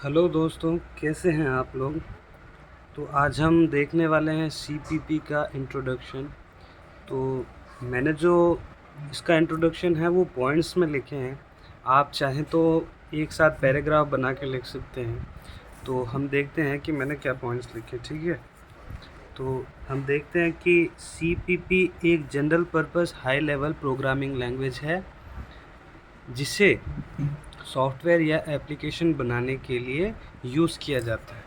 Hello दोस्तों, कैसे हैं आप लोग। तो आज हम देखने वाले हैं सीपीपी का इंट्रोडक्शन। तो मैंने जो इसका इंट्रोडक्शन है वो पॉइंट्स में लिखे हैं। आप चाहें तो एक साथ पैराग्राफ बना के लिख सकते हैं। तो हम देखते हैं कि मैंने क्या पॉइंट्स लिखे, ठीक है। तो हम देखते हैं कि सीपीपी एक general purpose high level programming language है जिसे सॉफ्टवेयर या एप्लीकेशन बनाने के लिए यूज़ किया जाता है।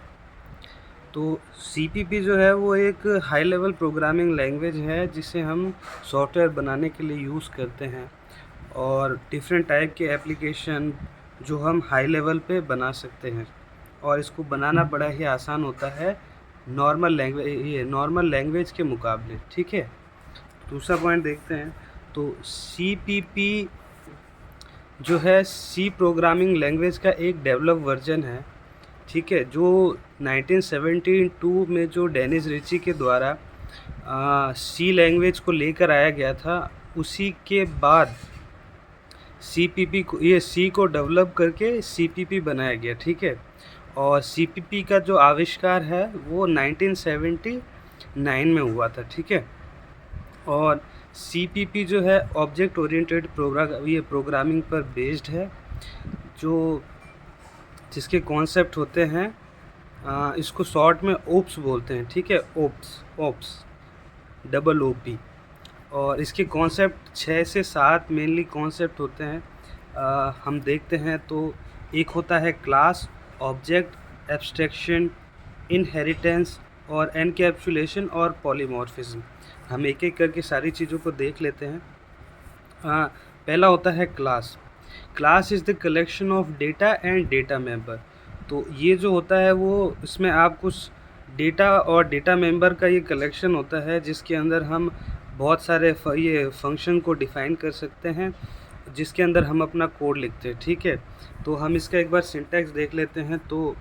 तो सीपीपी जो है वो एक हाई लेवल प्रोग्रामिंग लैंग्वेज है जिसे हम सॉफ्टवेयर बनाने के लिए यूज़ करते हैं और डिफरेंट टाइप के एप्लीकेशन जो हम हाई लेवल पे बना सकते हैं। और इसको बनाना बड़ा ही आसान होता है नॉर्मल लैंग्वेज के मुकाबले, ठीक है। दूसरा पॉइंट देखते हैं। तो सीपीपी जो है सी प्रोग्रामिंग लैंग्वेज का एक डेवलप वर्जन है, ठीक है, जो 1972 में जो डेनिस रिची के द्वारा सी लैंग्वेज को लेकर आया गया था। उसी के बाद सीपीपी को सी को डेवलप करके सीपीपी बनाया गया, ठीक है। और सीपीपी का जो आविष्कार है वो 1979 में हुआ था, ठीक है। और सीपीपी जो है ऑब्जेक्ट ओरिएंटेड प्रोग्रामिंग पर बेस्ड है, जो जिसके कॉन्सेप्ट होते हैं इसको शॉर्ट में ओप्स बोलते हैं, ठीक है। OOPS double O P. और इसके कॉन्सेप्ट 6 से 7 मेनली कॉन्सेप्ट होते हैं। हम देखते हैं तो एक होता है क्लास, ऑब्जेक्ट, एब्स्ट्रैक्शन, इनहेरिटेंस और एनकैप्सुलेशन और पॉलीमॉर्फिज्म। हम एक एक करके सारी चीज़ों को देख लेते हैं। पहला होता है class. Class is the collection of data and data member. तो ये जो होता है वो इसमें आप कुछ डेटा और डेटा मेंबर का ये कलेक्शन होता है जिसके अंदर हम बहुत सारे ये फंक्शन को डिफ़ाइन कर सकते हैं, जिसके अंदर हम अपना कोड लिखते हैं, ठीक है। तो हम इसका एक बार सिंटैक्स देख लेते हैं। तो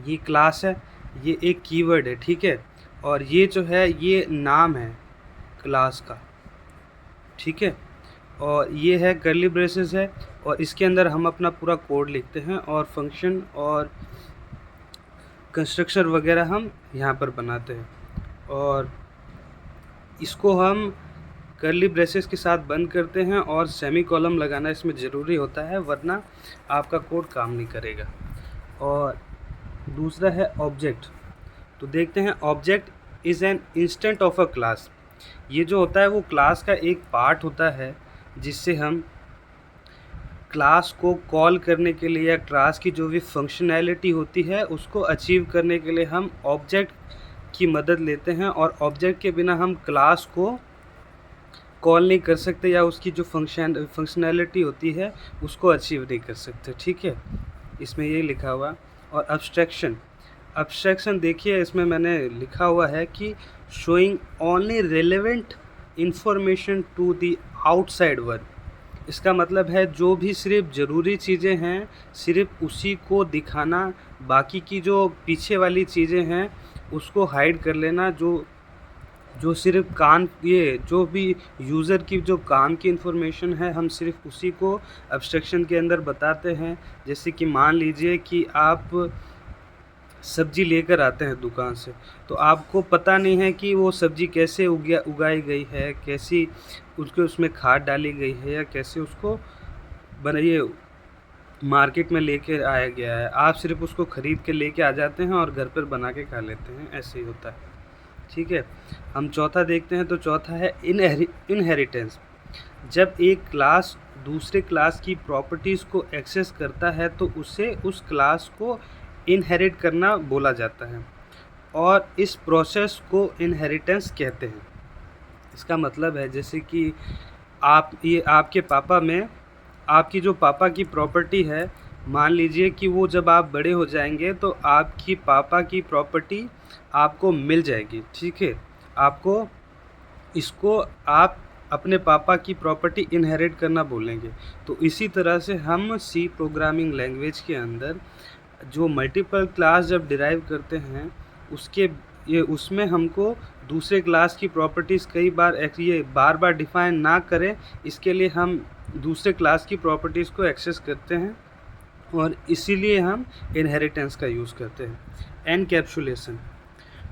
ये क्लास है, ये एक कीवर्ड है, ठीक है। और ये जो है ये नाम है क्लास का, ठीक है। और ये है कर्ली ब्रेसेस है और इसके अंदर हम अपना पूरा कोड लिखते हैं और फंक्शन और कंस्ट्रक्टर वगैरह हम यहाँ पर बनाते हैं। और इसको हम कर्ली ब्रेसेस के साथ बंद करते हैं और सेमी कॉलम लगाना इसमें ज़रूरी होता है, वरना आपका कोड काम नहीं करेगा। और दूसरा है ऑब्जेक्ट। तो देखते हैं, object is an instant of a class. ये जो होता है वो क्लास का एक पार्ट होता है जिससे हम क्लास को कॉल करने के लिए या क्लास की जो भी फंक्शनैलिटी होती है उसको अचीव करने के लिए हम ऑब्जेक्ट की मदद लेते हैं। और ऑब्जेक्ट के बिना हम क्लास को कॉल नहीं कर सकते या उसकी जो फंक्शनैलिटी होती है उसको अचीव नहीं कर सकते, ठीक है। इसमें ये लिखा हुआ। और अब्स्ट्रैक्शन देखिए, इसमें मैंने लिखा हुआ है कि showing only relevant information to the outside world. इसका मतलब है जो भी सिर्फ ज़रूरी चीज़ें हैं सिर्फ उसी को दिखाना, बाकी की जो पीछे वाली चीज़ें हैं उसको हाइड कर लेना। जो जो सिर्फ जो भी यूज़र की जो काम की इन्फॉर्मेशन है हम सिर्फ उसी को एब्स्ट्रैक्शन के अंदर बताते हैं। जैसे कि मान लीजिए कि आप सब्ज़ी लेकर आते हैं दुकान से, तो आपको पता नहीं है कि वो सब्ज़ी कैसे उगाई गई है, कैसी उसमें खाद डाली गई है या कैसे उसको बनाइए मार्केट में लेके आया गया है। आप सिर्फ उसको ख़रीद के लेके आ जाते हैं और घर पर बना के खा लेते हैं, ऐसे ही होता है, ठीक है। हम चौथा देखते हैं। तो चौथा है इनहेरिटेंस। जब एक क्लास दूसरे क्लास की प्रॉपर्टीज़ को एक्सेस करता है तो उसे उस क्लास को इनहेरिट करना बोला जाता है और इस प्रोसेस को इनहेरिटेंस कहते हैं। इसका मतलब है जैसे कि आपके पापा में आपकी जो पापा की प्रॉपर्टी है, मान लीजिए कि वो जब आप बड़े हो जाएंगे तो आपकी पापा की प्रॉपर्टी आपको मिल जाएगी, ठीक है। आपको इसको आप अपने पापा की प्रॉपर्टी इनहेरिट करना बोलेंगे। तो इसी तरह से हम सी प्रोग्रामिंग लैंग्वेज के अंदर जो मल्टीपल क्लास जब डिराइव करते हैं उसमें हमको दूसरे क्लास की प्रॉपर्टीज़ कई बार ये बार बार डिफ़ाइन ना करें, इसके लिए हम दूसरे क्लास की प्रॉपर्टीज़ को एक्सेस करते हैं और इसीलिए हम इनहेरिटेंस का यूज़ करते हैं। Encapsulation,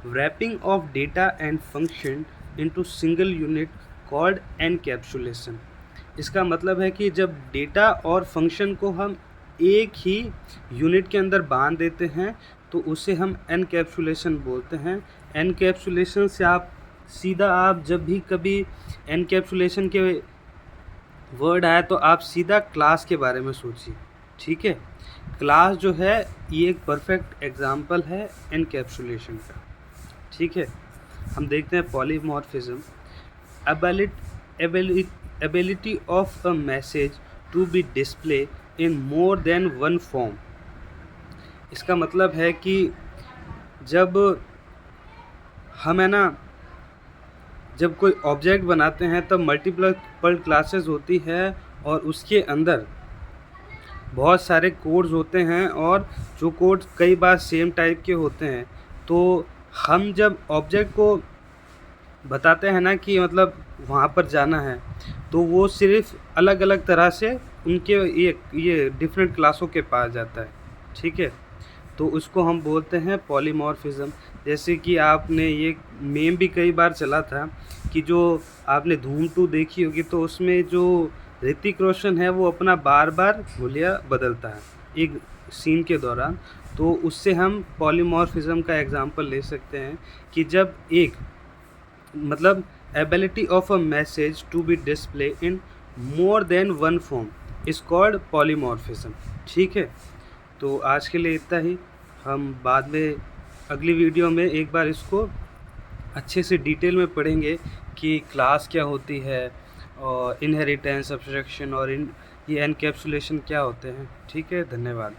wrapping of data and function into single unit called encapsulation। इसका मतलब है कि जब डेटा और फंक्शन को हम एक ही यूनिट के अंदर बांध देते हैं तो उसे हम एनकैप्सुलेशन बोलते हैं। एनकैप्सुलेशन से आप जब भी कभी एनकैप्सुलेशन के वर्ड आया तो आप सीधा क्लास के बारे में सोचिए, ठीक है। क्लास जो है ये एक परफेक्ट एग्जाम्पल है एनकैप्सुलेशन का, ठीक है। हम देखते हैं polymorphism, ability of a message to be display in more than one form. इसका मतलब है कि जब हम जब कोई ऑब्जेक्ट बनाते हैं तब मल्टीपल क्लासेस होती है और उसके अंदर बहुत सारे कोड्स होते हैं और जो कोड्स कई बार सेम टाइप के होते हैं। तो हम जब ऑब्जेक्ट को बताते हैं ना कि मतलब वहाँ पर जाना है तो वो सिर्फ अलग अलग तरह से उनके ये डिफरेंट क्लासों के पास जाता है, ठीक है। तो उसको हम बोलते हैं पॉलीमॉर्फिज्म। जैसे कि आपने ये मेम भी कई बार चला था कि जो आपने धूम 2 देखी होगी तो उसमें जो ऋतिक रोशन है वो अपना बार बार हुलिया बदलता है एक सीन के दौरान। तो उससे हम पॉलीमॉर्फिज्म का एग्जांपल ले सकते हैं कि जब एक मतलब ability of a message to be display in more than one form is called polymorphism, ठीक है। तो आज के लिए इतना ही। हम बाद में अगली वीडियो में एक बार इसको अच्छे से डिटेल में पढ़ेंगे कि क्लास क्या होती है और इनहेरिटेंस, एब्स्ट्रैक्शन और ये एनकैप्सुलेशन क्या होते हैं, ठीक है। धन्यवाद।